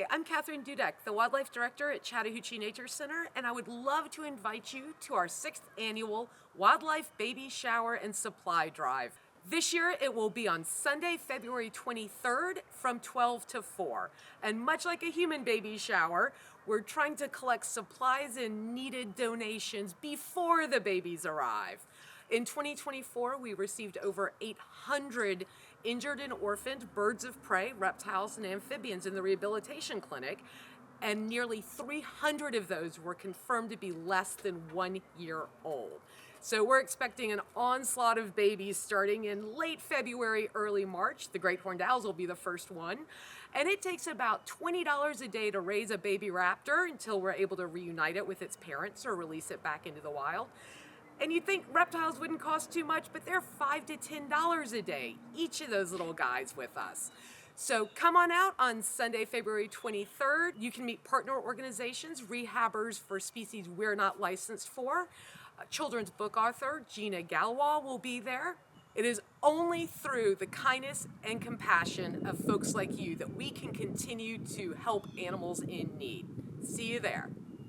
Hi, I'm Catherine Dudek, the Wildlife Director at Chattahoochee Nature Center, and I would love to invite you to our 6th annual Wildlife Baby Shower and Supply Drive. This year it will be on Sunday, February 23rd from 12 to 4. And much like a human baby shower, we're trying to collect supplies and needed donations before the babies arrive. In 2024, we received over 800 injured and orphaned birds of prey, reptiles, and amphibians in the rehabilitation clinic, and nearly 300 of those were confirmed to be less than 1 year old. So we're expecting an onslaught of babies starting in late February, early March. The great horned owls will be the first one. And it takes about $20 a day to raise a baby raptor until we're able to reunite it with its parents or release it back into the wild. And you'd think reptiles wouldn't cost too much, but they're $5 to $10 a day, each of those little guys with us. So come on out on Sunday, February 23rd. You can meet partner organizations, rehabbers for species we're not licensed for. Children's book author Gina Galwal will be there. It is only through the kindness and compassion of folks like you that we can continue to help animals in need. See you there.